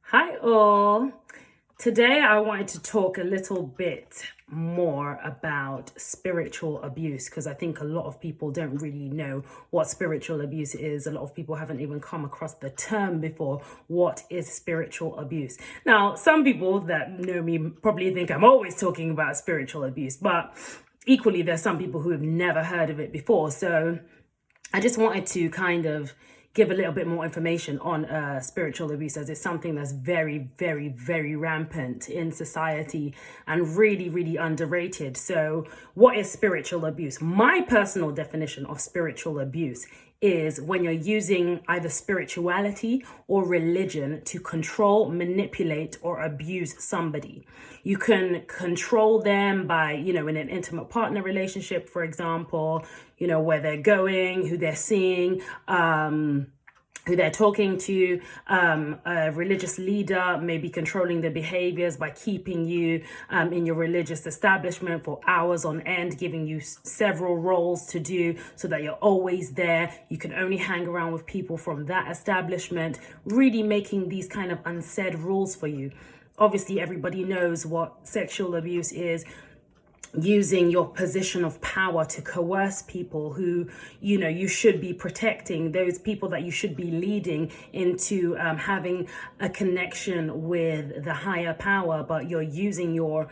Hi all. Today I wanted to talk a little bit more about spiritual abuse because I think a lot of people don't really know what spiritual abuse is. A lot of people haven't even come across the term before. What is spiritual abuse? Now, some people that know me probably think I'm always talking about spiritual abuse, but equally there's some people who have never heard of it before. So I just wanted to kind of give a little bit more information on spiritual abuse, as it's something that's very, very, very rampant in society and really, really underrated. So what is spiritual abuse? My personal definition of spiritual abuse is when you're using either spirituality or religion to control, manipulate, or abuse somebody. You can control them by, in an intimate partner relationship, for example, where they're going, who they're seeing, who they're talking to. A religious leader may be controlling their behaviors by keeping you in your religious establishment for hours on end, giving you several roles to do so that you're always there. You can only hang around with people from that establishment, really making these kind of unsaid rules for you. Obviously, everybody knows what sexual abuse is. Using your position of power to coerce people who you should be protecting, those people that you should be leading into having a connection with the higher power, but you're using your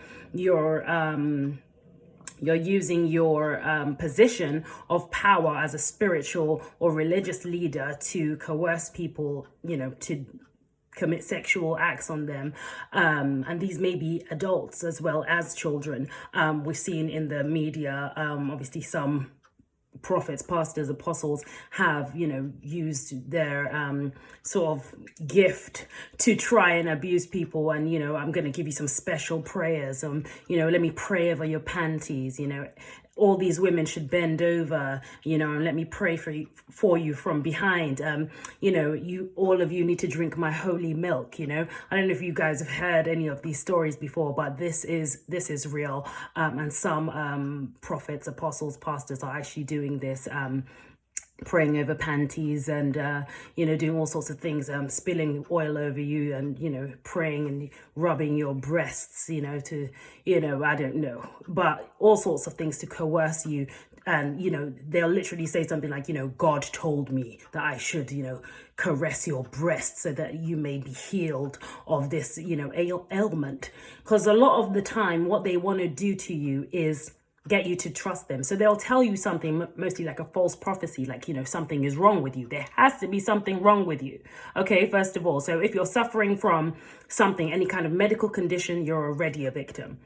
position of power as a spiritual or religious leader to coerce people, to commit sexual acts on them, and these may be adults as well as children. We've seen in the media, obviously some prophets, pastors, apostles have used their sort of gift to try and abuse people. And I'm going to give you some special prayers. Let me pray over your panties. All these women should bend over, and let me pray for you from behind. All of you need to drink my holy milk. I don't know if you guys have heard any of these stories before, but this is real. And some prophets, apostles, pastors are actually doing this. Praying over panties and doing all sorts of things, spilling oil over you, and praying and rubbing your breasts, to I don't know, but all sorts of things to coerce you. And they'll literally say something like, God told me that I should caress your breasts so that you may be healed of this ailment. Because a lot of the time what they want to do to you is get you to trust them. So they'll tell you something, mostly like a false prophecy, like, something is wrong with you. There has to be something wrong with you. Okay, first of all. So if you're suffering from something, any kind of medical condition, you're already a victim.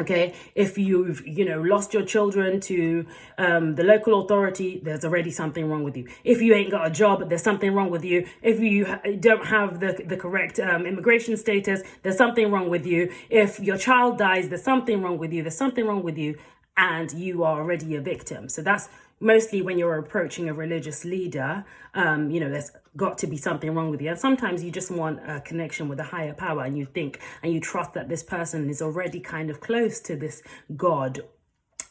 Okay, if you've lost your children to the local authority, there's already something wrong with you. If you ain't got a job, there's something wrong with you. If you don't have the correct immigration status, there's something wrong with you. If your child dies, there's something wrong with you. There's something wrong with you, and you are already a victim. So that's mostly when you're approaching a religious leader. There's got to be something wrong with you. And sometimes you just want a connection with a higher power, and you think and you trust that this person is already kind of close to this God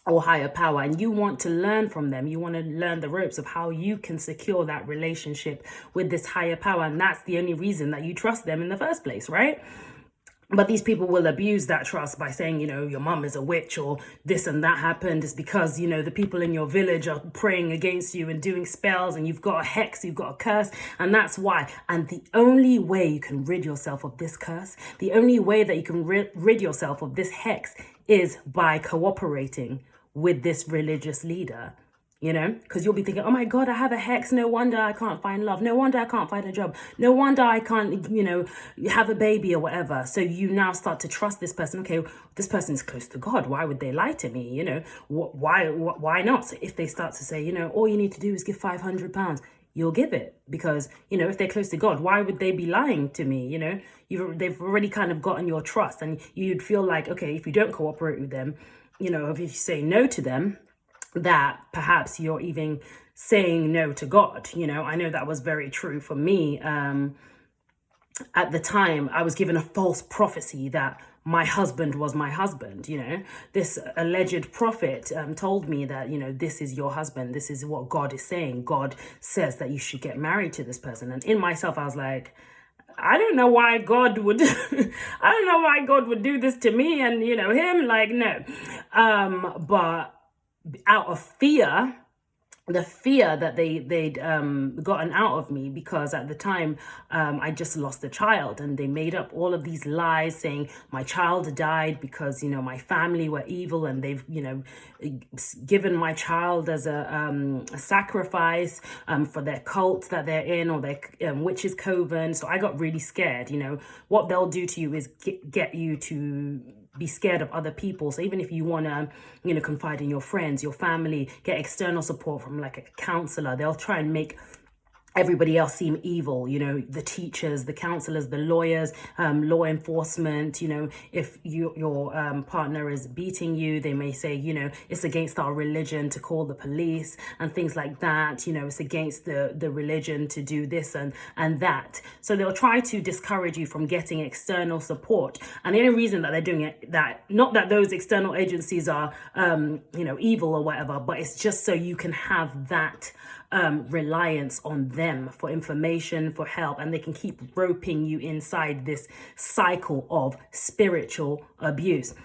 or higher power, and you want to learn from them. You want to learn the ropes of how you can secure that relationship with this higher power, and that's the only reason that you trust them in the first place, right? But these people will abuse that trust by saying, your mum is a witch, or this and that happened. It's because, the people in your village are praying against you and doing spells, and you've got a hex, you've got a curse, and that's why. And the only way you can rid yourself of this curse, the only way that you can rid yourself of this hex is by cooperating with this religious leader. Because you'll be thinking, oh my God, I have a hex. No wonder I can't find love. No wonder I can't find a job. No wonder I can't, have a baby or whatever. So you now start to trust this person. Okay, this person is close to God. Why would they lie to me? Why not? So if they start to say, all you need to do is give £500, you'll give it. Because, if they're close to God, why would they be lying to me? They've already kind of gotten your trust, and you'd feel like, okay, if you don't cooperate with them, if you say no to them, that perhaps you're even saying no to God. I know that was very true for me. At the time, I was given a false prophecy that my husband was my husband. This alleged prophet told me that, this is your husband. This is what God is saying. God says that you should get married to this person. And in myself, I was like, I don't know why God would I don't know why God would do this to me and him, like, no. But out of fear, the fear that they'd gotten out of me, because at the time I just lost a child, and they made up all of these lies saying my child died because my family were evil, and they've given my child as a sacrifice for their cult that they're in, or their witches coven. So I got really scared. What they'll do to you is get you to be scared of other people. So even if you want to confide in your friends, your family, get external support from like a counselor, they'll try and make everybody else seem evil, the teachers, the counselors, the lawyers, law enforcement. If your partner is beating you, they may say, it's against our religion to call the police and things like that. It's against the religion to do this and that. So they'll try to discourage you from getting external support. And the only reason that they're doing it, that not that those external agencies are evil or whatever, but it's just so you can have that reliance on them for information, for help, and they can keep roping you inside this cycle of spiritual abuse.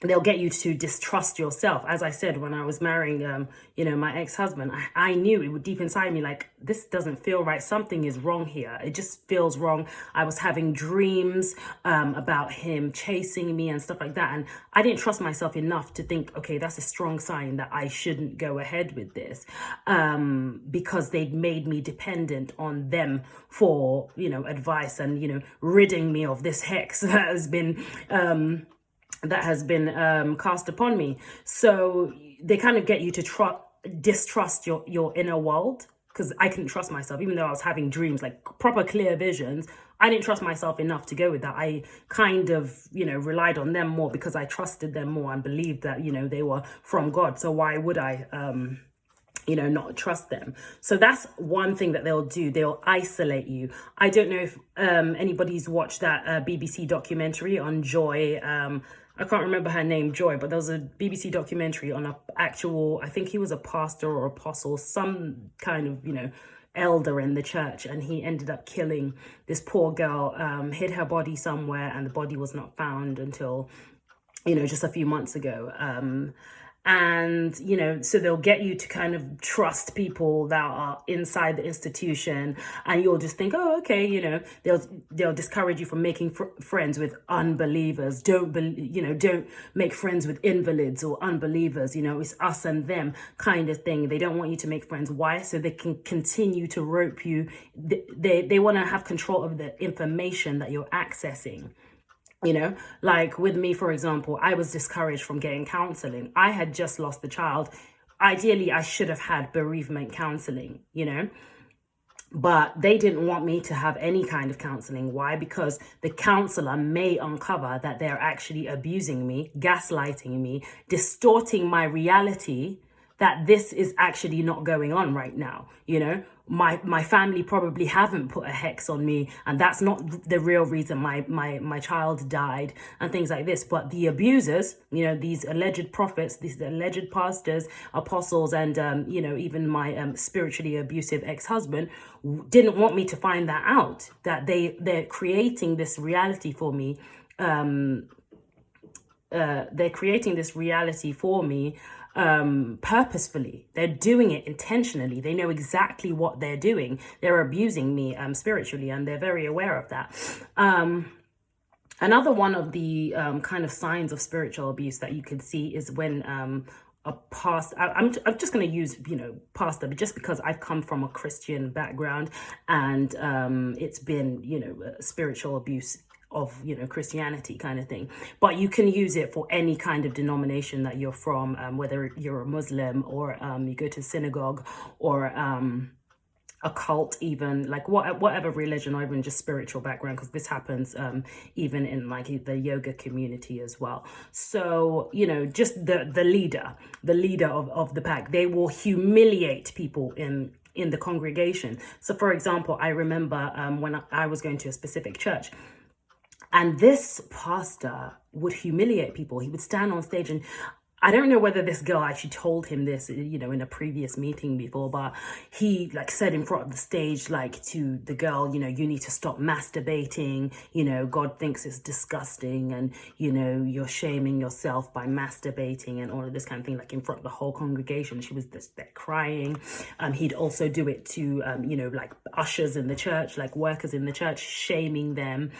They'll get you to distrust yourself. As I said, when I was marrying, my ex-husband, I knew it would deep inside me, like, this doesn't feel right. Something is wrong here. It just feels wrong. I was having dreams about him chasing me and stuff like that. And I didn't trust myself enough to think, okay, that's a strong sign that I shouldn't go ahead with this, because they'd made me dependent on them for, advice and, ridding me of this hex that has been cast upon me. So they kind of get you to distrust your inner world, because I couldn't trust myself, even though I was having dreams, like proper clear visions. I didn't trust myself enough to go with that. I kind of, relied on them more because I trusted them more and believed that, they were from God. So why would I, not trust them? So that's one thing that they'll do. They'll isolate you. I don't know if anybody's watched that BBC documentary on Joy. I can't remember her name, Joy, but there was a BBC documentary on I think he was a pastor or apostle, some kind of, elder in the church, and he ended up killing this poor girl, hid her body somewhere, and the body was not found until, just a few months ago. And, so they'll get you to kind of trust people that are inside the institution, and you'll just think, oh, okay, they'll discourage you from making friends with unbelievers. Don't make friends with invalids or unbelievers. It's us and them kind of thing. They don't want you to make friends. Why? So they can continue to rope you. They want to have control of the information that you're accessing. Like with me, for example, I was discouraged from getting counseling. I had just lost the child. Ideally, I should have had bereavement counseling, but they didn't want me to have any kind of counseling. Why? Because the counselor may uncover that they're actually abusing me, gaslighting me, distorting my reality, that this is actually not going on right now. My family probably haven't put a hex on me, and that's not the real reason my child died, and things like this. But the abusers, these alleged prophets, these alleged pastors, apostles, and even my spiritually abusive ex-husband, didn't want me to find that out, that they're creating this reality for me. They're creating this reality for me purposefully. They're doing it intentionally. They know exactly what they're doing. They're abusing me spiritually, and they're very aware of that. Another one of the kind of signs of spiritual abuse that you could see is when a pastor, I'm just going to use, pastor, but just because I've come from a Christian background, and it's been, spiritual abuse of Christianity kind of thing, but you can use it for any kind of denomination that you're from, whether you're a Muslim or you go to synagogue or a cult, even like whatever religion, or even just spiritual background, because this happens even in like the yoga community as well. So just the leader of the pack, they will humiliate people in the congregation. So for example, I remember when I was going to a specific church, and this pastor would humiliate people. He would stand on stage and I don't know whether this girl actually told him this, in a previous meeting before, but he like said in front of the stage, like to the girl, you need to stop masturbating. God thinks it's disgusting, and you're shaming yourself by masturbating and all of this kind of thing, like in front of the whole congregation. She was just there crying. He'd also do it to like ushers in the church, like workers in the church, shaming them,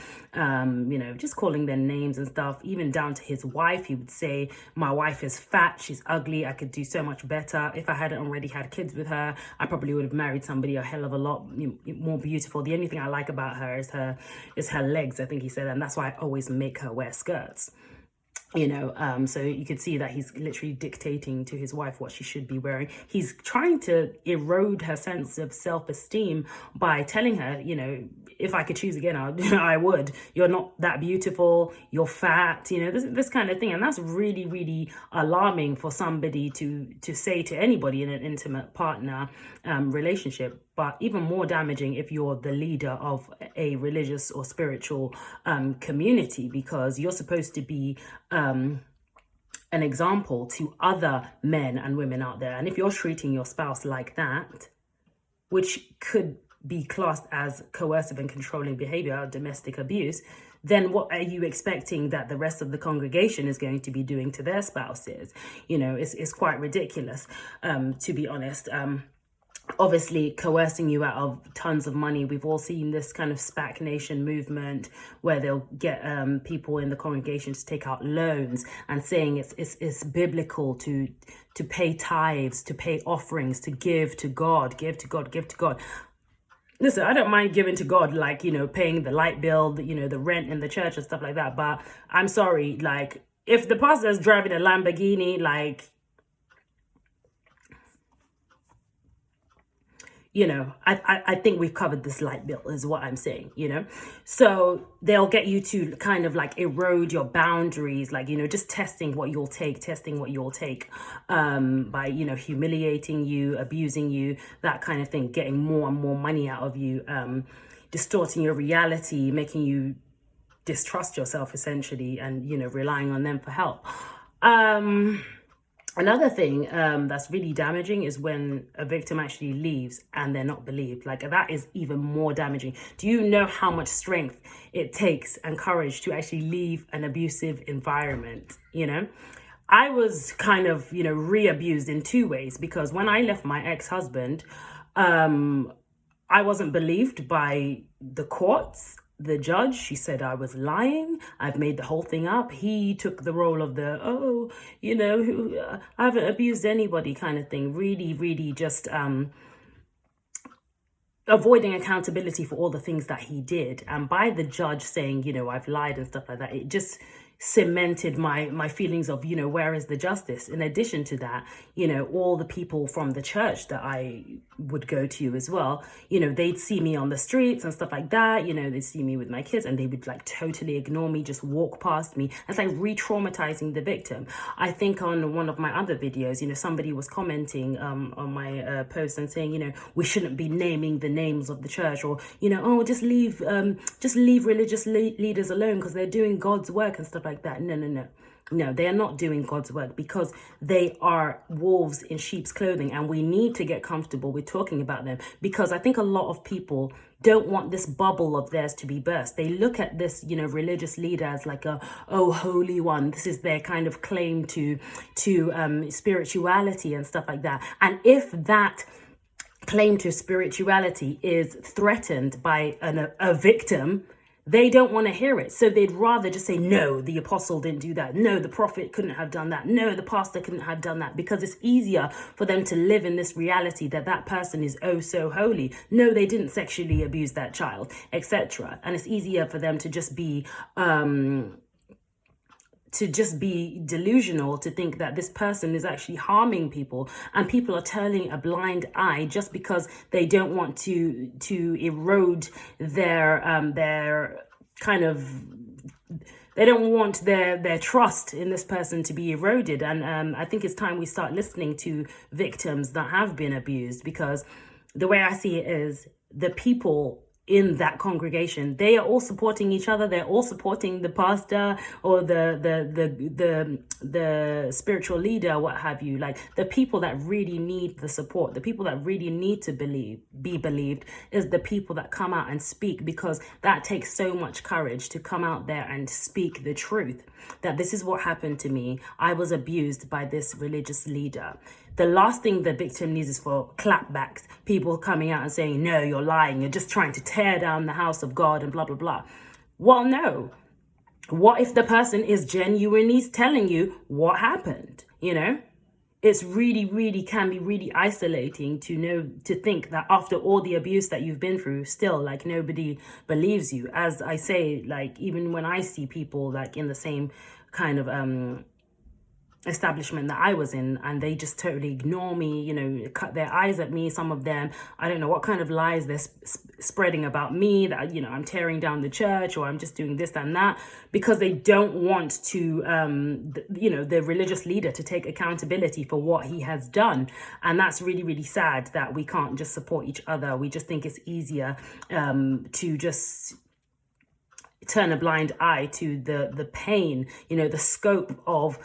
just calling their names and stuff. Even down to his wife, he would say, "My wife is fat, she's ugly, I could do so much better. If I hadn't already had kids with her, I probably would have married somebody a hell of a lot more beautiful. The only thing I like about her is her legs," I think he said, "and that's why I always make her wear skirts." So you could see that he's literally dictating to his wife what she should be wearing. He's trying to erode her sense of self-esteem by telling her, if I could choose again, I would. You're not that beautiful, you're fat, this kind of thing. And that's really, really alarming for somebody to say to anybody in an intimate partner relationship. But even more damaging if you're the leader of a religious or spiritual community, because you're supposed to be an example to other men and women out there. And if you're treating your spouse like that, which could be classed as coercive and controlling behavior, domestic abuse, then what are you expecting that the rest of the congregation is going to be doing to their spouses? It's quite ridiculous, to be honest. Obviously coercing you out of tons of money. We've all seen this kind of SPAC Nation movement where they'll get people in the congregation to take out loans and saying it's biblical to pay tithes, to pay offerings, to give to God, give to God, give to God. Listen, I don't mind giving to God, like, paying the light bill, the rent in the church and stuff like that. But I'm sorry, like, if the pastor's driving a Lamborghini, like, I think we've covered this light bill is what I'm saying, So they'll get you to kind of like erode your boundaries, like, just testing what you'll take by, humiliating you, abusing you, that kind of thing, getting more and more money out of you, distorting your reality, making you distrust yourself essentially, and, relying on them for help. Another thing that's really damaging is when a victim actually leaves and they're not believed. Like, that is even more damaging. Do you know how much strength it takes and courage to actually leave an abusive environment? I was kind of, re-abused in two ways, because when I left my ex-husband, I wasn't believed by the courts. The judge, she said I was lying. I've made the whole thing up. He took the role of the, I haven't abused anybody kind of thing. Really, really just avoiding accountability for all the things that he did. And by the judge saying, I've lied and stuff like that, it just cemented my feelings of, where is the justice? In addition to that, all the people from the church that I would go to as well, they'd see me on the streets and stuff like that, they'd see me with my kids and they would like totally ignore me, just walk past me. It's like re-traumatizing the victim. I think on one of my other videos, somebody was commenting on my post and saying, we shouldn't be naming the names of the church, or, just leave religious leaders alone because they're doing God's work and stuff like that. No, they are not doing God's work, because they are wolves in sheep's clothing, and we need to get comfortable with talking about them, because I think a lot of people don't want this bubble of theirs to be burst. They look at this, religious leader as like holy one. This is their kind of claim to spirituality and stuff like that. And if that claim to spirituality is threatened by a victim, they don't want to hear it. So they'd rather just say, no, the apostle didn't do that. No, the prophet couldn't have done that. No, the pastor couldn't have done that, because it's easier for them to live in this reality that that person is oh so holy. No, they didn't sexually abuse that child, etc. And it's easier for them to just be delusional, to think that this person is actually harming people, and people are turning a blind eye just because they don't want to erode their kind of, they don't want their trust in this person to be eroded. And I think it's time we start listening to victims that have been abused, because the way I see it is, the people in that congregation. They are all supporting each other. They're all supporting the pastor or the spiritual leader, what have you. Like, the people that really need the support, the people that really need to be believed, is the people that come out and speak, because that takes so much courage to come out there and speak the truth, that this is what happened to me. I was abused by this religious leader. The last thing the victim needs is for clapbacks, people coming out and saying, no, you're lying, you're just trying to tear down the house of God and blah, blah, blah. Well, no. What if the person is genuinely telling you what happened? You know, it's really can be really isolating to think that after all the abuse that you've been through, still, like, nobody believes you. As I say, like, even when I see people like in the same kind of establishment that I was in, and they just totally ignore me, you know, cut their eyes at me. Some of them, I don't know what kind of lies they're spreading about me, that, you know, I'm tearing down the church, or I'm just doing this and that, because they don't want to, you know, the religious leader to take accountability for what he has done. And that's really sad, that we can't just support each other. We just think it's easier to just turn a blind eye to the pain, you know, the scope of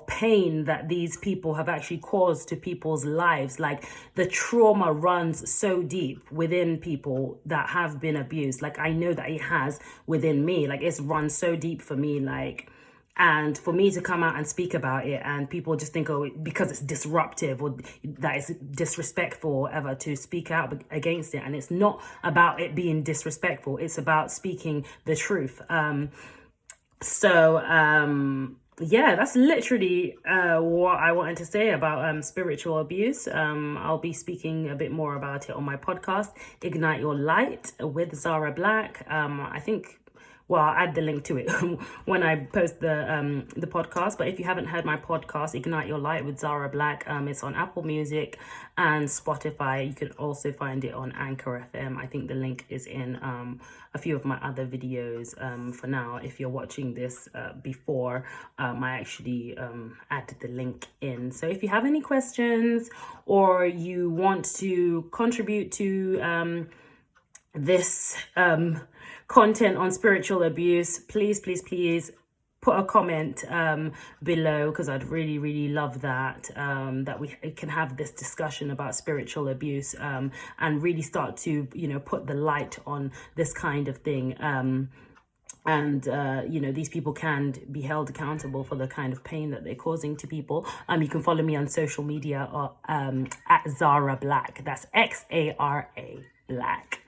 pain that these people have actually caused to people's lives. Like, the trauma runs so deep within people that have been abused. Like, I know that it has within me. Like, it's run so deep for me. Like, and for me to come out and speak about it, and people just think, oh, because it's disruptive or that it's disrespectful or whatever, to speak out against it. And it's not about it being disrespectful. It's about speaking the truth. Yeah, that's literally what I wanted to say about spiritual abuse. I'll be speaking a bit more about it on my podcast, Ignite Your Light with Zara Black. I think, well, I'll add the link to it when I post the podcast. But if you haven't heard my podcast, Ignite Your Light with Zara Black, it's on Apple Music and Spotify. You can also find it on Anchor FM. I think the link is in a few of my other videos. For now, if you're watching this before, I actually added the link in. So if you have any questions, or you want to contribute to this content on spiritual abuse, please put a comment below, because I'd really love that, that we can have this discussion about spiritual abuse, and really start to, you know, put the light on this kind of thing. And you know, these people can be held accountable for the kind of pain that they're causing to people. You can follow me on social media, or at Zara Black. That's XARA Black.